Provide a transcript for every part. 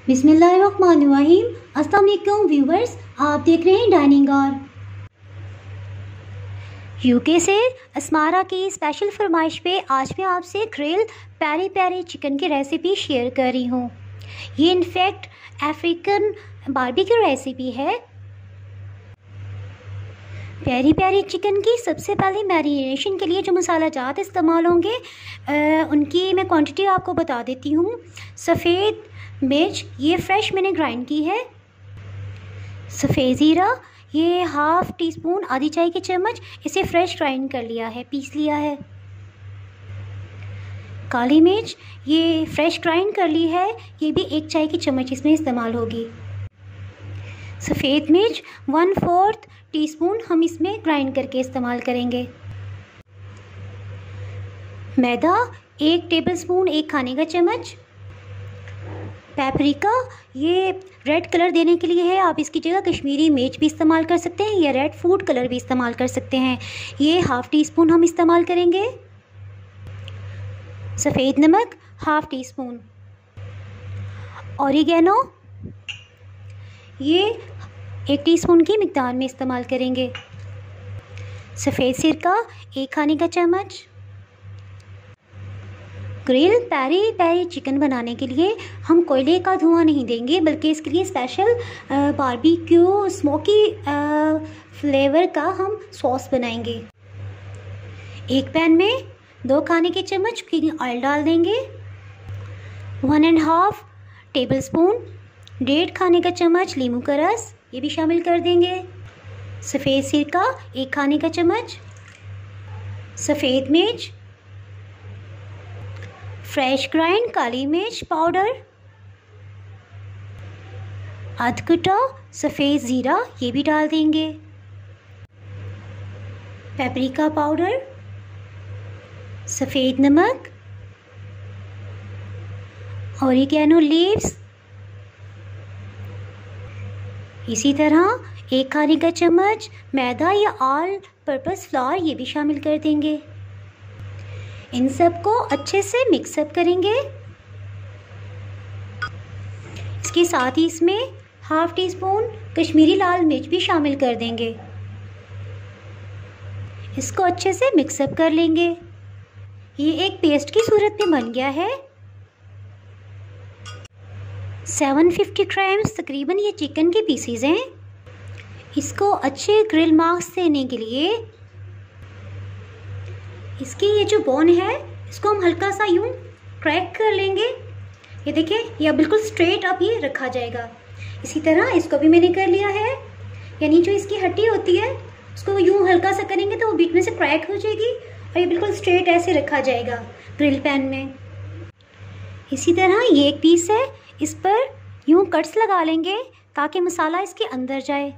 बिस्मिल्लाहिर्रहमानिर्रहीम। अस्सलाम वालेकुम व्यूवर्स, आप देख रहे हैं डाइनिंग और यूके से अस्मारा की स्पेशल फरमाइश पे आज मैं आपसे ग्रिल प्यारी प्यारी चिकन की रेसिपी शेयर कर रही हूँ। ये इनफैक्ट अफ्रीकन बारबेक्यू रेसिपी है। प्यारी प्यारी चिकन की सबसे पहले मैरिनेशन के लिए जो मसाला जात इस्तेमाल होंगे उनकी मैं क्वांटिटी आपको बता देती हूँ। सफ़ेद मिर्च ये फ्रेश मैंने ग्राइंड की है। सफ़ेद ज़ीरा ये हाफ़ टी स्पून आधी चाय की चम्मच इसे फ्रेश ग्राइंड कर लिया है, पीस लिया है। काली मिर्च ये फ्रेश ग्राइंड कर ली है, ये भी 1 चाय की चम्मच इसमें इस्तेमाल होगी। सफ़ेद मिर्च 1/4 टीस्पून हम इसमें ग्राइंड करके इस्तेमाल करेंगे। मैदा 1 टेबलस्पून 1 खाने का चम्मच। पेपरिका ये रेड कलर देने के लिए है, आप इसकी जगह कश्मीरी मिर्च भी इस्तेमाल कर सकते हैं या रेड फूड कलर भी इस्तेमाल कर सकते हैं। ये हाफ़ टी स्पून हम इस्तेमाल करेंगे। सफ़ेद नमक हाफ़ टी स्पून। ऑरिगेनो ये 1 टीस्पून की मिक़दार में इस्तेमाल करेंगे। सफ़ेद सिरका 1 खाने का चम्मच। ग्रिल प्यारी प्यारी चिकन बनाने के लिए हम कोयले का धुआं नहीं देंगे, बल्कि इसके लिए स्पेशल बारबेक्यू स्मोकी फ्लेवर का हम सॉस बनाएंगे। एक पैन में 2 खाने के चम्मच कुकिंग ऑयल डाल देंगे। 1.5 टेबलस्पून 1.5 खाने का चम्मच नींबू का रस ये भी शामिल कर देंगे। सफ़ेद सिरका 1 खाने का चम्मच। सफ़ेद मिर्च, फ्रेश ग्राइंड काली मिर्च पाउडर, आध कटा सफ़ेद ज़ीरा ये भी डाल देंगे। पेपरिका पाउडर, सफ़ेद नमक, ऑरिगेनो लीव्स, इसी तरह 1 खाने का चम्मच मैदा या ऑल पर्पस फ्लावर ये भी शामिल कर देंगे। इन सब को अच्छे से मिक्सअप करेंगे। इसके साथ ही इसमें हाफ़ टी स्पून कश्मीरी लाल मिर्च भी शामिल कर देंगे। इसको अच्छे से मिक्सअप कर लेंगे। ये एक पेस्ट की सूरत में बन गया है। 750 ग्राम्स तकरीबन ये चिकन के पीसीज हैं। इसको अच्छे ग्रिल मार्क्स देने के लिए इसकी ये जो बोन है इसको हम हल्का सा यूं क्रैक कर लेंगे। ये देखिए यह बिल्कुल स्ट्रेट अब ये रखा जाएगा। इसी तरह इसको भी मैंने कर लिया है, यानी जो इसकी हड्डी होती है उसको यूं हल्का सा करेंगे तो वो बीच में से क्रैक हो जाएगी और ये बिल्कुल स्ट्रेट ऐसे रखा जाएगा ग्रिल पैन में। इसी तरह ये एक पीस है, इस पर यूं कट्स लगा लेंगे ताकि मसाला इसके अंदर जाए।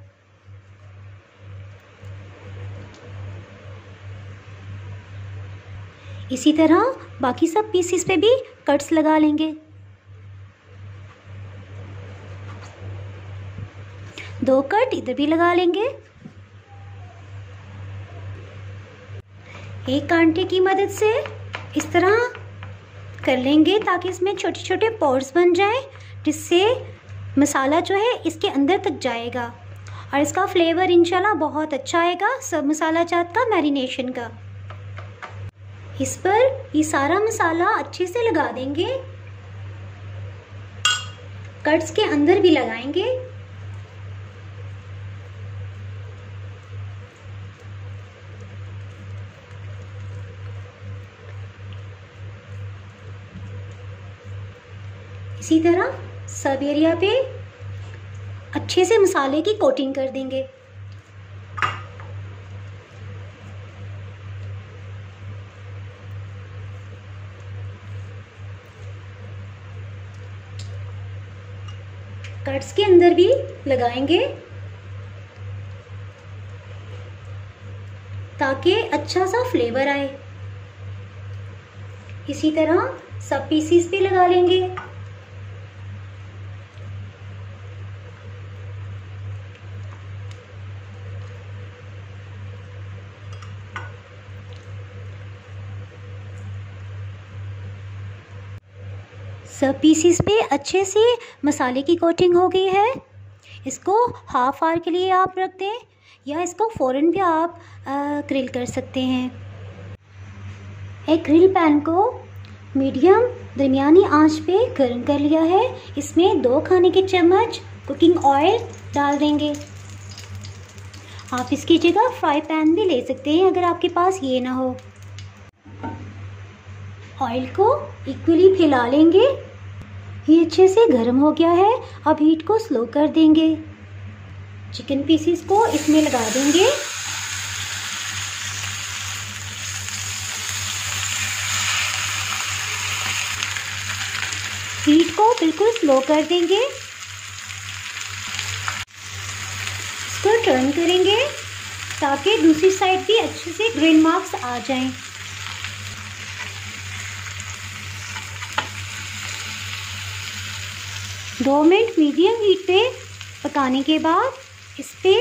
इसी तरह बाकी सब पीसेस पे भी कट्स लगा लेंगे। 2 कट इधर भी लगा लेंगे। एक कांटे की मदद से इस तरह कर लेंगे ताकि इसमें छोटे छोटे पोर्स बन जाएं, जिससे मसाला जो है इसके अंदर तक जाएगा और इसका फ्लेवर इंशाल्लाह बहुत अच्छा आएगा सब मसाला जात का मैरिनेशन का। इस पर ये सारा मसाला अच्छे से लगा देंगे, कट्स के अंदर भी लगाएंगे। इसी तरह सब एरिया पे अच्छे से मसाले की कोटिंग कर देंगे। कट्स के अंदर भी लगाएंगे ताकि अच्छा सा फ्लेवर आए। इसी तरह सब पीसीस पे लगा लेंगे। सब पीसीस पे अच्छे से मसाले की कोटिंग हो गई है। इसको हाफ आवर के लिए आप रख दें या इसको फ़ौरन भी आप ग्रिल कर सकते हैं। एक ग्रिल पैन को मीडियम दरमियानी आंच पे गर्म कर लिया है। इसमें 2 खाने के चम्मच कुकिंग ऑयल डाल देंगे। आप इसकी जगह फ्राई पैन भी ले सकते हैं अगर आपके पास ये ना हो। ऑयल को इक्वली फैला लेंगे। ये अच्छे से गर्म हो गया है। अब हीट को स्लो कर देंगे। चिकन पीसीस को इसमें लगा देंगे। हीट को बिल्कुल स्लो कर देंगे। इसको टर्न करेंगे ताकि दूसरी साइड भी अच्छे से ग्रिल मार्क्स आ जाएं। दो मिनट मीडियम हीट पे पकाने के बाद इस पे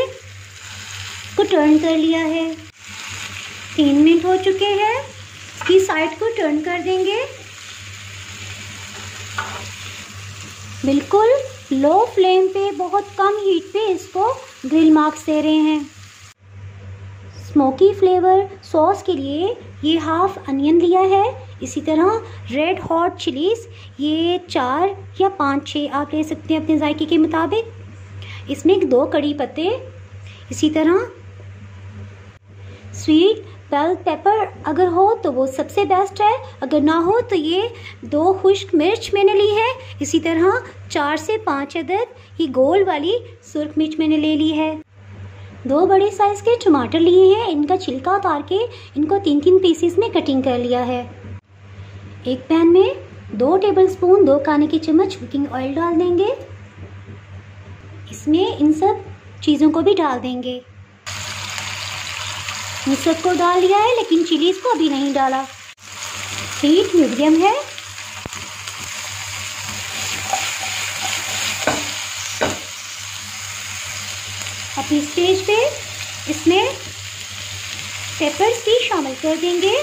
को टर्न कर लिया है। 3 मिनट हो चुके हैं। इसकी साइड को टर्न कर देंगे। बिल्कुल लो फ्लेम पे बहुत कम हीट पे इसको ग्रिल मार्क्स दे रहे हैं। स्मोकी फ्लेवर सॉस के लिए ये हाफ अनियन लिया है। इसी तरह रेड हॉट चिलीज़ ये 4 या 5-6 आप ले सकते हैं अपने जायके के मुताबिक। इसमें 2 कड़ी पत्ते। इसी तरह स्वीट बेल पेपर अगर हो तो वो सबसे बेस्ट है, अगर ना हो तो ये 2 खुश्क मिर्च मैंने ली है। इसी तरह 4 से 5 अदद ये गोल वाली सुर्ख मिर्च मैंने ले ली है। 2 बड़े साइज़ के टमाटर लिए हैं। इनका छिलका उतार के इनको 3-3 पीसेस में कटिंग कर लिया है। एक पैन में 2 टेबलस्पून 2 खाने के चम्मच कुकिंग ऑयल डाल देंगे। इसमें इन सब चीज़ों को भी डाल देंगे। इन सब को डाल दिया है लेकिन चिलीज़ को अभी नहीं डाला। हीट मीडियम है। अब इस स्टेज पे इसमें पेपर्स भी शामिल कर देंगे।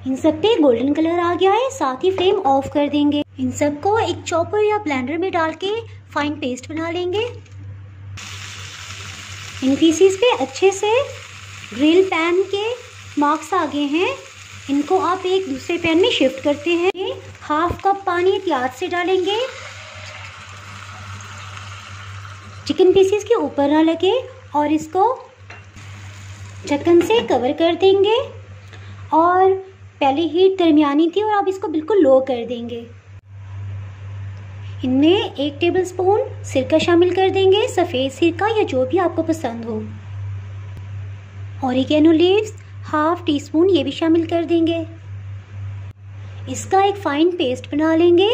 इन सब पे गोल्डन कलर आ गया है। साथ ही फ्लेम ऑफ कर देंगे। इन सब को एक चॉपर या ब्लेंडर में डाल के फाइन पेस्ट बना लेंगे। इन पीसीस पे अच्छे से ग्रिल पैन के मार्क्स आ गए हैं। इनको आप एक दूसरे पैन में शिफ्ट करते हैं। 1/2 कप पानी एहतियात से डालेंगे। चिकन पीसीस के ऊपर ना लगे और इसको ढक्कन से कवर कर देंगे। और पहले हीट दरमियानी थी और अब इसको बिल्कुल लो कर देंगे। इनमें 1 टेबलस्पून सिरका शामिल कर देंगे, सफ़ेद सिरका या जो भी आपको पसंद हो। ऑरिगेनो लीव्स 1/2 टीस्पून ये भी शामिल कर देंगे। इसका एक फाइन पेस्ट बना लेंगे।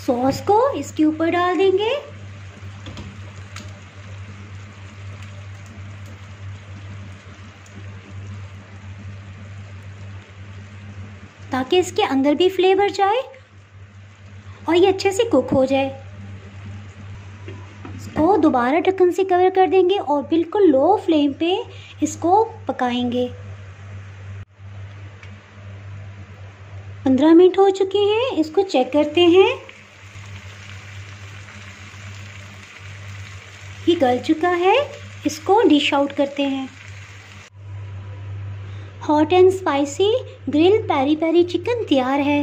सॉस को इसके ऊपर डाल देंगे। ताकि इसके अंदर भी फ्लेवर जाए और ये अच्छे से कुक हो जाए। इसको दोबारा ढक्कन से कवर कर देंगे और बिल्कुल लो फ्लेम पे इसको पकाएंगे। 15 मिनट हो चुके हैं। इसको चेक करते हैं। ये गल चुका है। इसको डिश आउट करते हैं। Hot and spicy grill peri peri chicken तैयार है।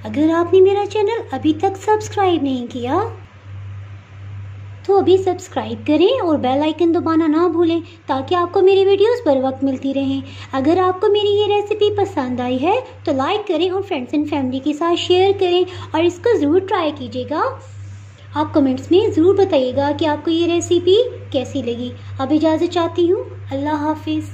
अगर आपने मेरा चैनल अभी तक सब्सक्राइब नहीं किया तो अभी सब्सक्राइब करें और बेल आइकन दबाना ना भूलें ताकि आपको मेरी वीडियोस बर वक्त मिलती रहें। अगर आपको मेरी ये रेसिपी पसंद आई है तो लाइक करें और फ्रेंड्स एंड फैमिली के साथ शेयर करें और इसको ज़रूर ट्राई कीजिएगा। आप कमेंट्स में ज़रूर बताइएगा कि आपको ये रेसिपी कैसी लगी। अब इजाज़त चाहती हूँ। अल्लाह हाफिज़।